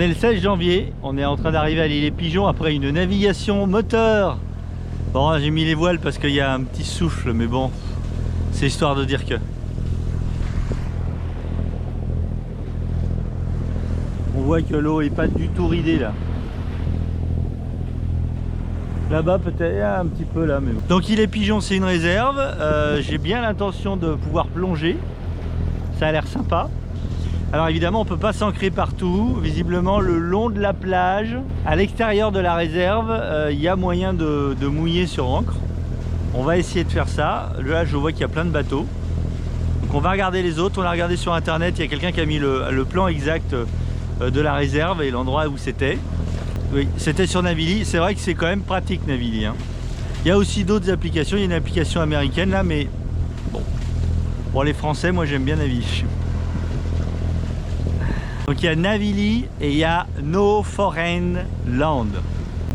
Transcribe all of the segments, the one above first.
est le 16 janvier, on est en train d'arriver à l'île Pigeon après une navigation moteur. Bon, j'ai mis les voiles parce qu'il y a un petit souffle, mais bon, c'est histoire de dire que. On voit que l'eau est pas du tout ridée là. Là-bas peut-être un petit peu là, mais bon. Donc l'île Pigeon, c'est une réserve. J'ai bien l'intention de pouvoir plonger. Ça a l'air sympa. Alors évidemment, on peut pas s'ancrer partout. Visiblement, le long de la plage, à l'extérieur de la réserve, il y a moyen de mouiller sur ancre. On va essayer de faire ça. Là, je vois qu'il y a plein de bateaux. Donc on va regarder les autres. On a regardé sur internet. Il y a quelqu'un qui a mis le plan exact de la réserve et l'endroit où c'était. Oui, c'était sur Navily. C'est vrai que c'est quand même pratique Navily, hein. Il y a aussi d'autres applications. Il y a une application américaine là, mais bon, pour les Français, moi j'aime bien Navily. Donc il y a Navily et il y a No Foreign Land.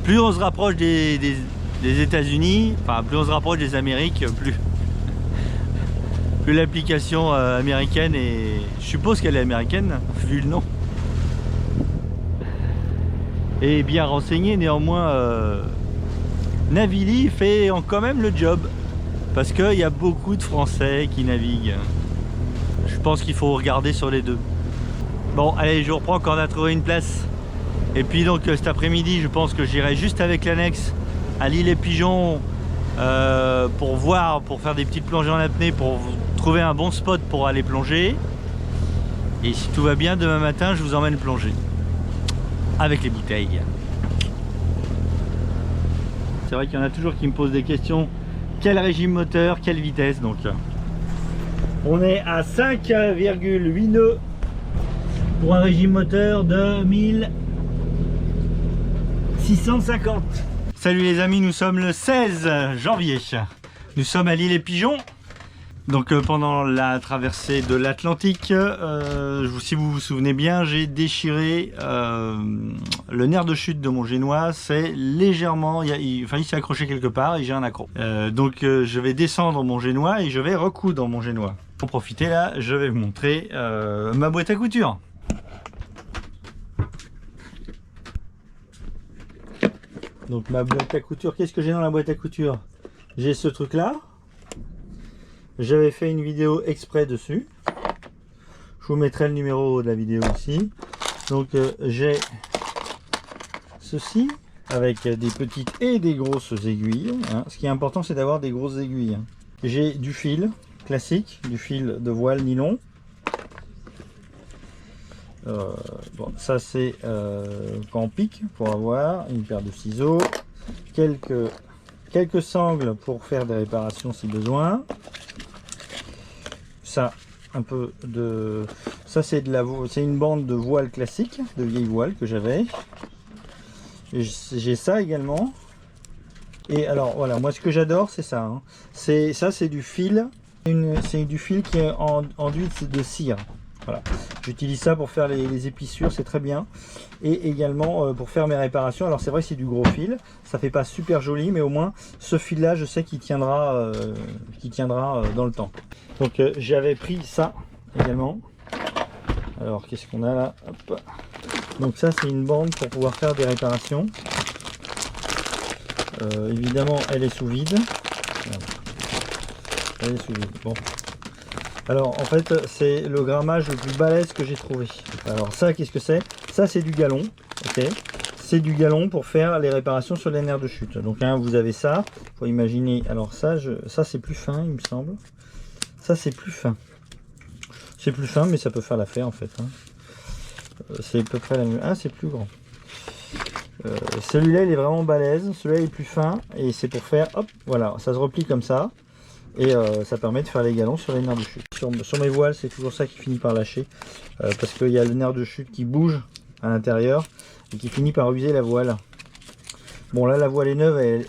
Plus on se rapproche des États-Unis, enfin plus on se rapproche des Amériques, plus l'application américaine est... Je suppose qu'elle est américaine, vu le nom. Et bien renseigné, néanmoins, Navily fait quand même le job. Parce qu'il y a beaucoup de Français qui naviguent. Je pense qu'il faut regarder sur les deux. Bon, allez, je reprends quand on a trouvé une place. Et puis donc cet après-midi, je pense que j'irai juste avec l'annexe à l'île Pigeon pour voir, pour faire des petites plongées en apnée, pour trouver un bon spot pour aller plonger. Et si tout va bien, demain matin, je vous emmène plonger. Avec les bouteilles. C'est vrai qu'il y en a toujours qui me posent des questions. Quel régime moteur, quelle vitesse? Donc on est à 5,8 nœuds pour un régime moteur de 1650. Salut les amis, nous sommes le 16 janvier. Nous sommes à l'île Pigeon. Donc pendant la traversée de l'Atlantique, si vous vous souvenez bien, j'ai déchiré le nerf de chute de mon génois. C'est légèrement, il s'est accroché quelque part et j'ai un accro. Donc je vais descendre mon génois et je vais recoudre mon génois. Pour profiter là, je vais vous montrer ma boîte à couture. Donc ma boîte à couture, qu'est-ce que j'ai dans la boîte à couture? J'ai ce truc là. J'avais fait une vidéo exprès dessus. Je vous mettrai le numéro de la vidéo ici. Donc j'ai ceci avec des petites et des grosses aiguilles, hein. Ce qui est important, c'est d'avoir des grosses aiguilles, hein. J'ai du fil classique, du fil de voile nylon. Bon, ça c'est quand on pique pour avoir une paire de ciseaux, quelques sangles pour faire des réparations si besoin. Ça, un peu de... Ça c'est une bande de voile classique, de vieille voile que j'avais. J'ai ça également. Et alors voilà, moi ce que j'adore c'est ça, hein. C'est du fil, c'est du fil qui est enduit de cire. Voilà, j'utilise ça pour faire les épissures, c'est très bien. Et également pour faire mes réparations. Alors c'est vrai que c'est du gros fil, ça fait pas super joli, mais au moins ce fil là je sais qu'il tiendra, dans le temps. Donc j'avais pris ça également. Alors qu'est-ce qu'on a là? Hop. Donc ça c'est une bande pour pouvoir faire des réparations. Évidemment elle est sous vide. Elle est sous vide. Bon. Alors en fait c'est le grammage le plus balèze que j'ai trouvé. Alors ça qu'est-ce que c'est? Ça c'est du galon. Ok. C'est du galon pour faire les réparations sur les nerfs de chute. Donc hein, vous avez ça. Faut imaginer. Alors ça c'est plus fin il me semble. Ça c'est plus fin. C'est plus fin mais ça peut faire l'affaire en fait, hein. C'est à peu près la même. Ah c'est plus grand. Celui-là il est vraiment balèze. Celui-là est plus fin et c'est pour faire hop voilà, ça se replie comme ça. Et ça permet de faire les galons sur les nerfs de chute. Sur mes voiles, c'est toujours ça qui finit par lâcher. Parce qu'il y a le nerf de chute qui bouge à l'intérieur et qui finit par user la voile. Bon, là, la voile est neuve, elle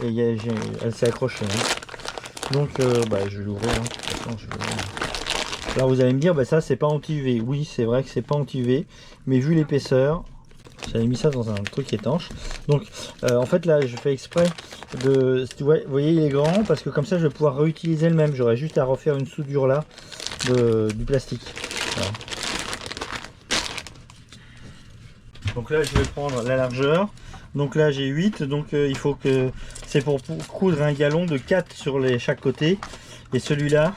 s'est accrochée, hein. Donc, je vais l'ouvrir. Hein. Là, vous allez me dire, ça, c'est pas anti-UV. Oui, c'est vrai que c'est pas anti-UV. Mais vu l'épaisseur, j'avais mis ça dans un truc étanche. Donc en fait là je fais exprès de... Vous voyez il est grand parce que comme ça je vais pouvoir réutiliser le même. J'aurais juste à refaire une soudure là du plastique. Voilà. Donc là je vais prendre la largeur. Donc là j'ai 8, donc il faut que c'est pour coudre un galon de 4 sur chaque côté. Et celui-là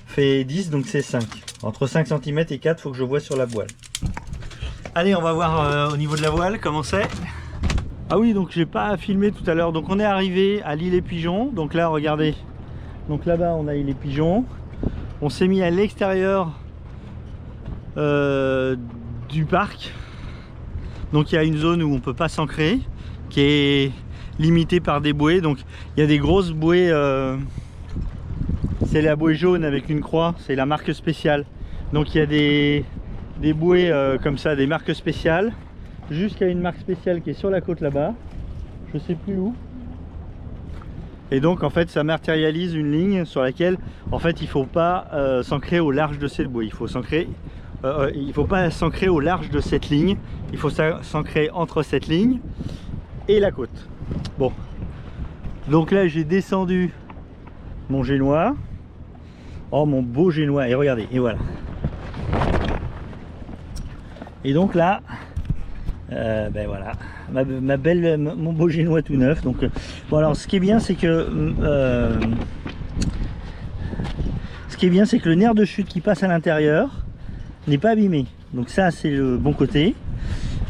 fait 10, donc c'est 5. Entre 5 cm et 4, il faut que je vois sur la voile. Allez, on va voir au niveau de la voile comment c'est. Ah oui, donc j'ai pas filmé tout à l'heure. Donc on est arrivé à l'île Les Pigeons. Donc là, regardez. Donc là-bas, on a l'île Les Pigeons. On s'est mis à l'extérieur du parc. Donc il y a une zone où on peut pas s'ancrer, qui est limitée par des bouées. Donc il y a des grosses bouées. C'est la bouée jaune avec une croix. C'est la marque spéciale. Donc il y a des bouées comme ça, des marques spéciales, jusqu'à une marque spéciale qui est sur la côte là-bas, je sais plus où. Et donc en fait ça matérialise une ligne sur laquelle en fait il faut pas s'ancrer au large de cette bouée. Il faut pas s'ancrer au large de cette ligne, il faut s'ancrer entre cette ligne et la côte. Bon, donc là j'ai descendu mon génois. Oh mon beau génois, et regardez, et voilà. Et donc là, ben voilà, mon beau génois tout neuf. Donc, bon alors ce qui est bien, c'est que le nerf de chute qui passe à l'intérieur n'est pas abîmé. Donc ça c'est le bon côté.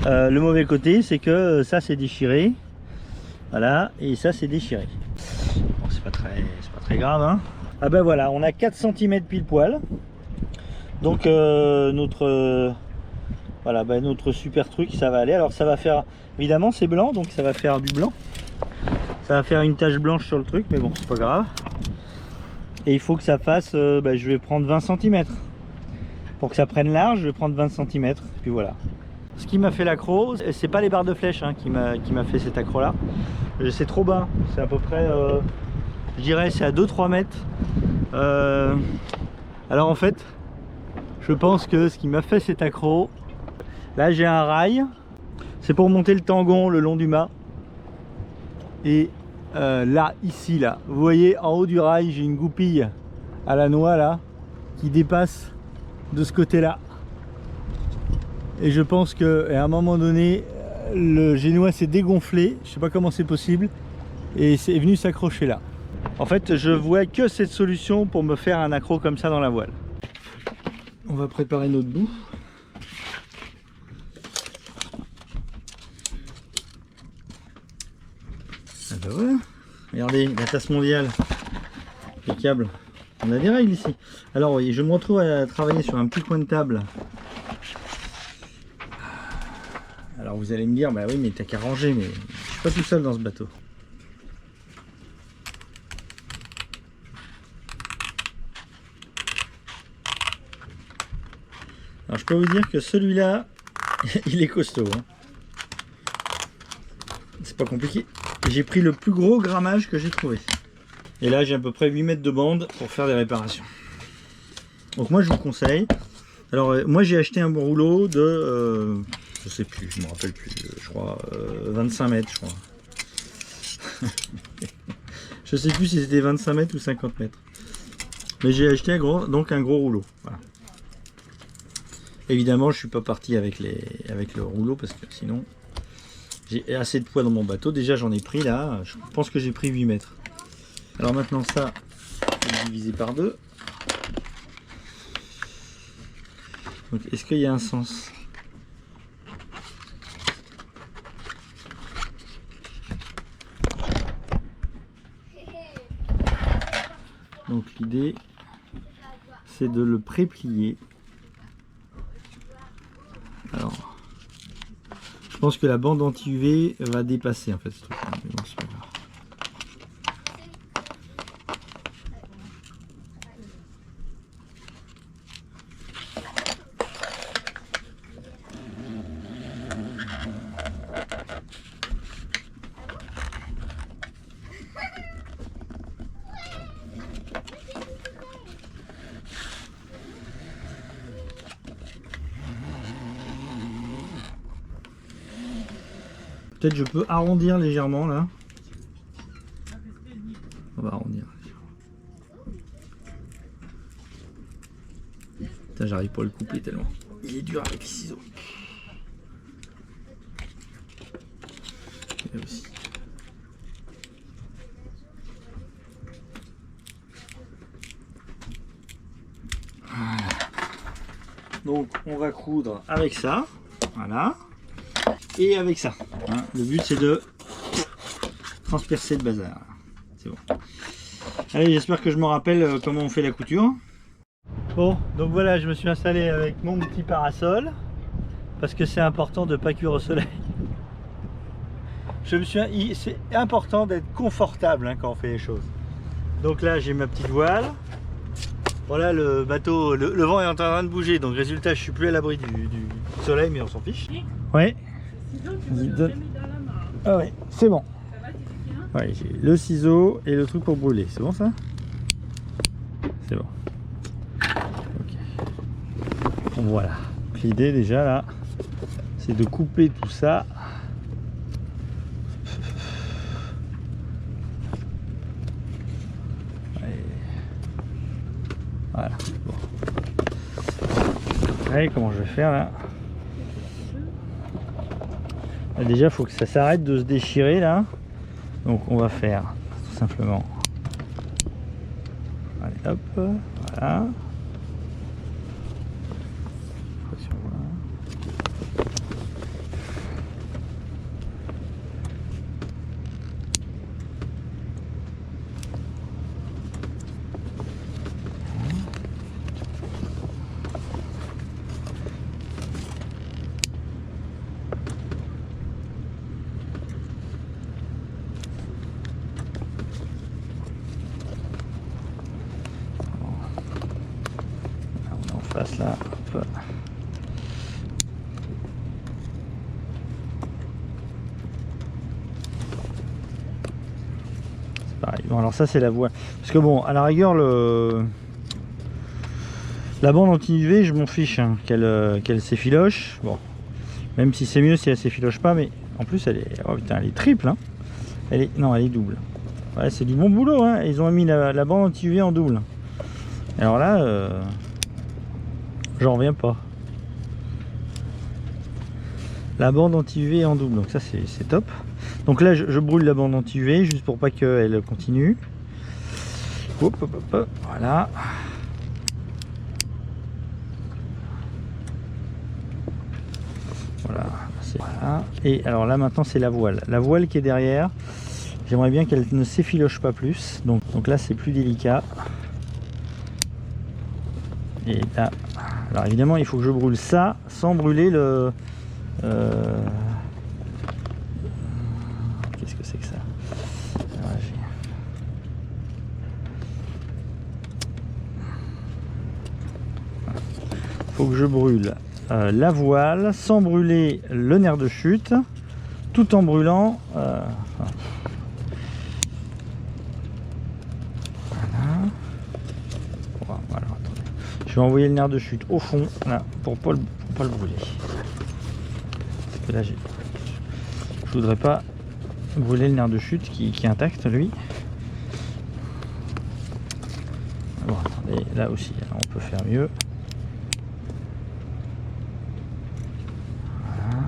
Le mauvais côté, c'est que ça c'est déchiré. Voilà, et ça c'est déchiré. Bon, c'est pas très grave, hein. Ah ben voilà, on a 4 cm pile poil. Donc voilà, bah notre super truc, ça va aller. Alors ça va faire, évidemment c'est blanc, donc ça va faire du blanc. Ça va faire une tache blanche sur le truc, mais bon, c'est pas grave. Et il faut que ça fasse, je vais prendre 20 cm. Pour que ça prenne large, je vais prendre 20 cm. Puis voilà. Ce qui m'a fait l'accro, c'est pas les barres de flèche hein, qui m'a fait cet accro là. C'est trop bas, c'est à peu près, je dirais c'est à 2-3 mètres. Alors en fait, je pense que ce qui m'a fait cet accro, là j'ai un rail, c'est pour monter le tangon le long du mât. Et là, ici, là, vous voyez en haut du rail, j'ai une goupille à la noix là, qui dépasse de ce côté-là. Et je pense qu'à un moment donné, le génois s'est dégonflé, je sais pas comment c'est possible, et c'est venu s'accrocher là. En fait, je vois que cette solution pour me faire un accro comme ça dans la voile. On va préparer notre bout. Ah bah voilà, regardez la tasse mondiale, impeccable. On a des règles ici. Alors voyez, je me retrouve à travailler sur un petit coin de table. Alors vous allez me dire, bah oui mais t'as qu'à ranger, mais je suis pas tout seul dans ce bateau. Alors je peux vous dire que celui-là, il est costaud. Hein. C'est pas compliqué. J'ai pris le plus gros grammage que j'ai trouvé. Et là j'ai à peu près 8 mètres de bande pour faire des réparations. Donc moi je vous conseille. Alors moi j'ai acheté un bon rouleau de je sais plus, je me rappelle plus, je crois 25 mètres je crois. Je sais plus si c'était 25 mètres ou 50 mètres. Mais j'ai acheté un gros rouleau. Voilà. Évidemment je suis pas parti avec le rouleau parce que sinon j'ai assez de poids dans mon bateau. Déjà j'en ai pris là, je pense que j'ai pris 8 mètres. Alors maintenant ça, je vais diviser par 2. Donc est-ce qu'il y a un sens? Donc l'idée c'est de le préplier. Alors je pense que la bande anti-UV va dépasser en fait ce truc. Mais bon, c'est pas grave. Peut-être je peux arrondir légèrement là. On va arrondir. Putain, j'arrive pas à le couper tellement. Il est dur avec les ciseaux. Et aussi. Voilà. Donc on va coudre avec ça, voilà, et avec ça. Hein. Le but c'est de transpercer le bazar. C'est bon. Allez, j'espère que je me rappelle comment on fait la couture. Bon, donc voilà, je me suis installé avec mon petit parasol parce que c'est important de ne pas cuire au soleil. C'est important d'être confortable hein, quand on fait les choses. Donc là, j'ai ma petite voile. Voilà, le bateau, le vent est en train de bouger, donc résultat, je suis plus à l'abri du soleil, mais on s'en fiche. Ouais. Ah ouais, c'est bon. Ouais, j'ai le ciseau et le truc pour brûler. C'est bon ça? C'est bon. Ok. Bon, voilà. L'idée déjà là, c'est de couper tout ça. Ouais. Voilà. Bon. Allez, comment je vais faire là? Déjà, il faut que ça s'arrête de se déchirer là. Donc on va faire tout simplement, allez hop, voilà, là, hop. C'est pareil. Bon, alors ça c'est la voile. Parce que bon, à la rigueur, la bande anti-UV, je m'en fiche hein, qu'elle s'effiloche. Bon, même si c'est mieux si elle s'effiloche pas, mais en plus elle est, oh putain, elle est triple. Hein. Non, elle est double. Ouais, c'est du bon boulot. Hein. Ils ont mis la bande anti-UV en double. Alors là. J'en reviens pas. La bande anti-UV en double, donc ça c'est top. Donc là je brûle la bande anti-UV juste pour pas qu'elle continue. Hop, hop, hop, voilà. Voilà, voilà. Et alors là maintenant c'est la voile. La voile qui est derrière, j'aimerais bien qu'elle ne s'effiloche pas plus. Donc là c'est plus délicat. Et là, alors évidemment il faut que je brûle ça sans brûler le... Qu'est-ce que c'est que ça? Il faut que je brûle la voile sans brûler le nerf de chute, tout en brûlant... Voilà, attendez. Je vais envoyer le nerf de chute au fond là, pour pas le brûler. Parce que là, je voudrais pas brûler le nerf de chute qui est intact lui. Bon, attendez, là aussi, on peut faire mieux. Voilà.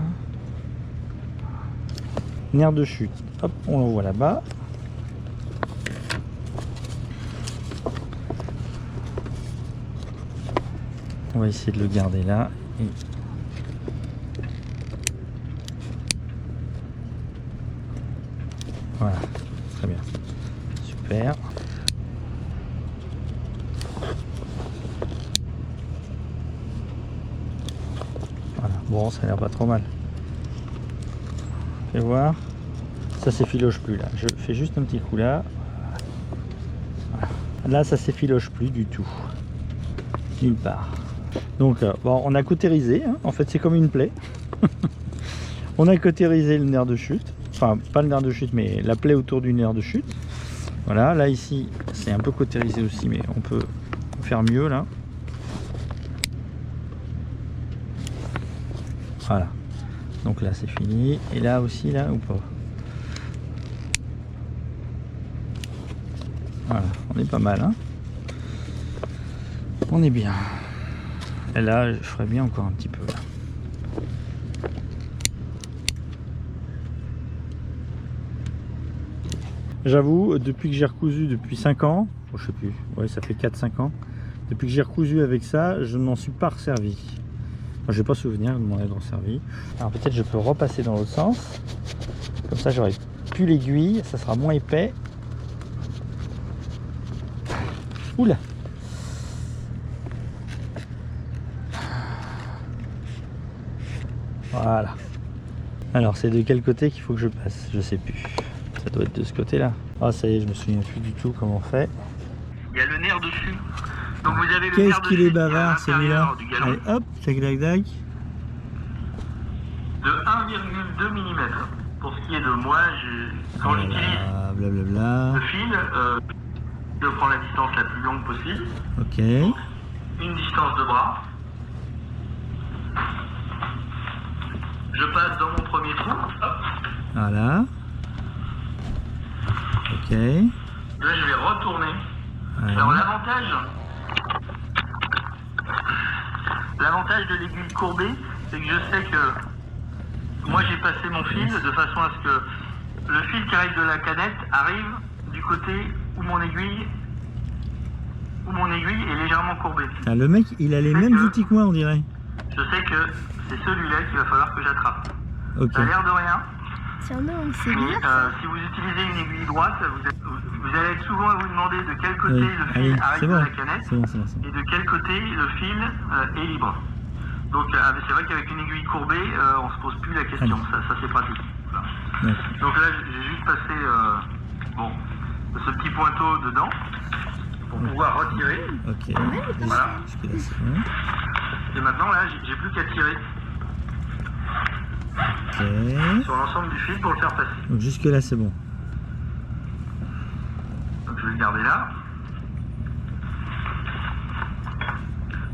Nerf de chute, hop, on l'envoie là-bas. On va essayer de le garder là. Et... voilà, très bien. Super. Voilà, bon, ça a l'air pas trop mal. Fais voir. Ça s'effiloche plus là. Je fais juste un petit coup là. Voilà. Là, ça s'effiloche plus du tout. Nulle part. Donc bon, on a cautérisé, hein. En fait c'est comme une plaie. On a cautérisé le nerf de chute, enfin pas le nerf de chute mais la plaie autour du nerf de chute. Voilà, là ici c'est un peu cautérisé aussi mais on peut faire mieux là. Voilà, donc là c'est fini. Et là aussi là ou pas? Voilà, on est pas mal hein. On est bien. Et là, je ferais bien encore un petit peu. Là. J'avoue, depuis que j'ai recousu depuis 5 ans, oh, je sais plus, ouais, ça fait 4-5 ans, depuis que j'ai recousu avec ça, je ne m'en suis pas resservi. Enfin, j'ai pas souvenir de m'en être resservi. Alors peut-être je peux repasser dans l'autre sens, comme ça j'aurai plus l'aiguille, ça sera moins épais. Oula! Voilà. Alors c'est de quel côté qu'il faut que je passe? Je sais plus. Ça doit être de ce côté-là. Ah ça y est, je me souviens plus du tout comment on fait. Il y a le nerf dessus. Donc vous avez le Qu'est-ce nerf qu'il dessus est bavard celui-là. du galon Allez hop, tac tac tac. de 1,2 mm. Pour ce qui est de moi, quand j'utilise Blablabla. le fil, je prends la distance la plus longue possible. Ok. Une distance de bras. Je passe dans mon premier trou. Hop. Voilà. Ok. Là, je vais retourner. Ouais. Alors l'avantage de l'aiguille courbée, c'est que je sais que moi j'ai passé mon fil de façon à ce que le fil qui arrive de la canette arrive du côté où mon aiguille est légèrement courbée. Ah, le mec, il a les mêmes outils que moi, on dirait. Je sais que c'est celui-là qu'il va falloir que j'attrape. Ok. Ça a l'air de rien. Tiens, non, c'est Mais bizarre. si vous utilisez une aiguille droite, vous allez être souvent à vous demander de quel côté Oui. le fil Allez, arrive c'est de bon. la canette C'est bon, c'est bon, c'est bon. et de quel côté le fil est libre. Donc c'est vrai qu'avec une aiguille courbée, on se pose plus la question. Allez. Ça c'est pratique. Voilà. Donc là j'ai juste passé ce petit pointeau dedans pour pouvoir retirer. Ok. Voilà. Jusque-là, c'est bon. Et maintenant là j'ai plus qu'à tirer Ok. sur l'ensemble du fil pour le faire passer. Donc jusque-là, c'est bon. Donc je vais le garder là.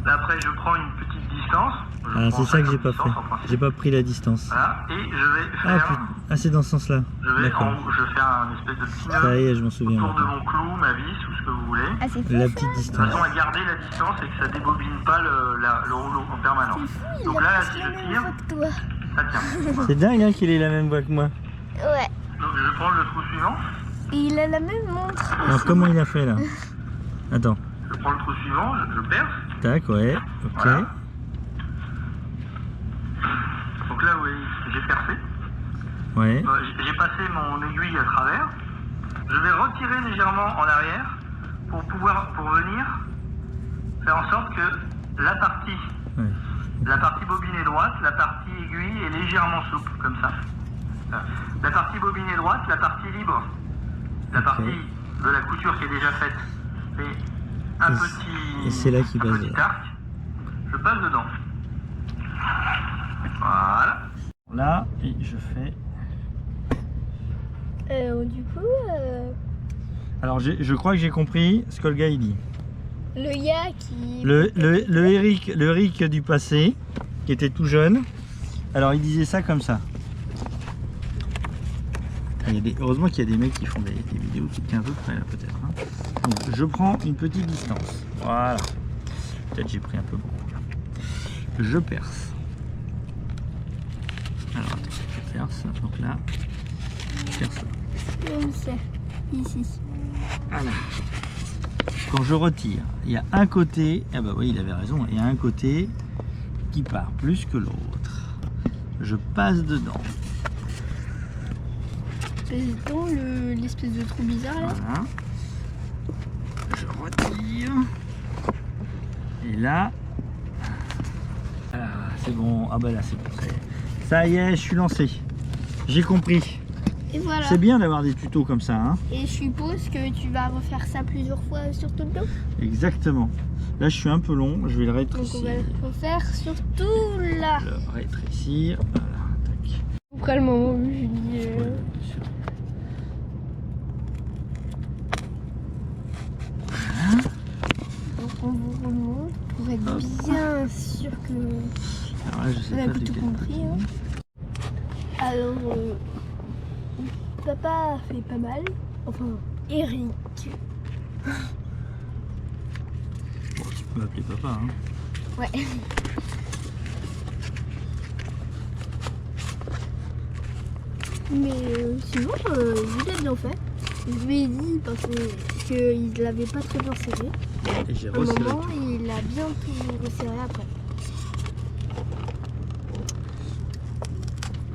Là après je prends une petite distance. Ah, c'est ça que j'ai pas fait. J'ai pas pris la distance. Voilà, et je vais Ah, faire, putain. Ah, c'est dans ce sens-là. D'accord. je fais un espèce de petit Ça nœud y est, je m'en souviens. autour de maintenant. mon clou, ma vis ou ce que vous voulez. Ah, c'est fou, La ça. petite De distance. façon à garder la distance et que ça débobine pas le rouleau en permanence. C'est fou, il Donc a là, presque si la je même tire, voix que toi. ça tient. C'est dingue hein, qu'il ait la même voix que moi. Ouais. Donc je prends le trou suivant, Et il a la même montre. Alors comment il a fait là? Attends. je prends le trou suivant, je perce. Tac, ouais. Ok. Voilà. Donc là, vous voyez, j'ai percé. Ouais. J'ai passé mon aiguille à travers. Je vais retirer légèrement en arrière pour venir faire en sorte que la partie bobinée droite, la partie aiguille est légèrement souple, comme ça. La partie bobinée droite, la partie libre, la Ok. partie de la couture qui est déjà faite, et un petit, et c'est là qu'il un passe petit dedans. arc, je passe dedans. Voilà. Là, et je fais. Du coup, Alors je crois que j'ai compris ce que le gars il dit. le gars qui... Le Eric du passé, qui était tout jeune, alors il disait ça comme ça. Heureusement qu'il y a des mecs qui font des vidéos qui tiennent à peu près là peut-être. Hein. Donc, je prends une petite distance. Voilà. Peut-être j'ai pris un peu beaucoup. Je perce. Alors attends, je perce. Donc là, je perce là. Je sais. Ici. Voilà. Quand je retire, il y a un côté, ah bah oui il avait raison, il y a un côté qui part plus que l'autre. Je passe dedans. Dans l'espèce de trou bizarre là. Voilà. Je retire. Et là, ah, c'est bon. Ah bah là c'est bon. Ça y est, je suis lancé. J'ai compris. Et voilà. C'est bien d'avoir des tutos comme ça. Hein. Et je suppose que tu vas refaire ça plusieurs fois sur tout le dos. Exactement. Là je suis un peu long. Je vais le Donc rétrécir. on va le refaire sur tout là. Le rétrécir. Voilà. Tac. Après le moment où je dis... Ouais, bien sûr. Donc on vous remonte pour être Hop. bien sûr que Alors là, je sais on a pas de tout quel compris. côté. Hein. Alors, papa fait pas mal. Enfin, Eric. Bon, tu peux m'appeler papa. Hein. Ouais. Mais sinon, il a bien fait. Je lui ai dit parce qu'il l'avait pas très bien serré. Et j'ai À un resserré. moment, il a bien tout resserré après.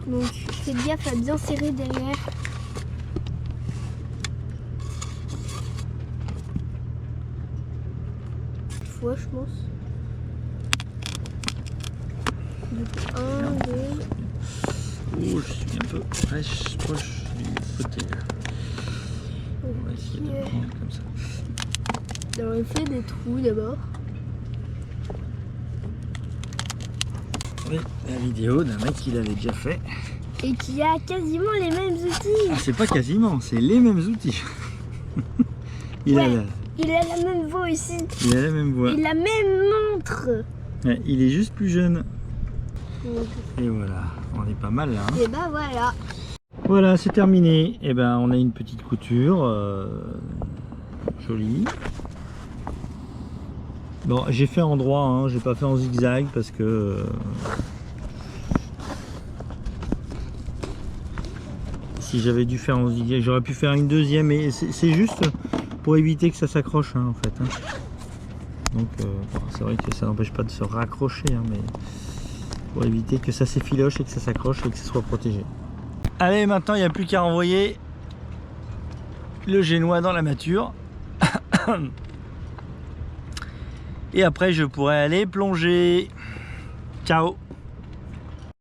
Donc faites gaffe à bien serrer derrière. Une fois, je pense. Donc, 1, 2. Oh, je suis un peu proche du côté là. On va essayer de prendre comme ça. Alors, il fait des trous d'abord. Oui, la vidéo d'un mec qui l'avait déjà fait. Et qui a quasiment les mêmes outils. Ah, c'est pas quasiment, c'est les mêmes outils. Il a la même voix aussi. il a la même voix. Il a la même montre. Ouais, il est juste plus jeune. Donc, Et voilà, on est pas mal là. Hein. et bah voilà. Voilà, c'est terminé. Et ben, on a une petite couture jolie. Bon, j'ai fait en droit, hein, j'ai pas fait en zigzag parce que si j'avais dû faire en zigzag, j'aurais pu faire une deuxième, mais c'est juste pour éviter que ça s'accroche hein, en fait. Hein. Donc bon, c'est vrai que ça n'empêche pas de se raccrocher, hein, mais pour éviter que ça s'effiloche et que ça s'accroche et que ça soit protégé. Allez, maintenant il n'y a plus qu'à renvoyer le génois dans la mâture. Et après je pourrais aller plonger. Ciao.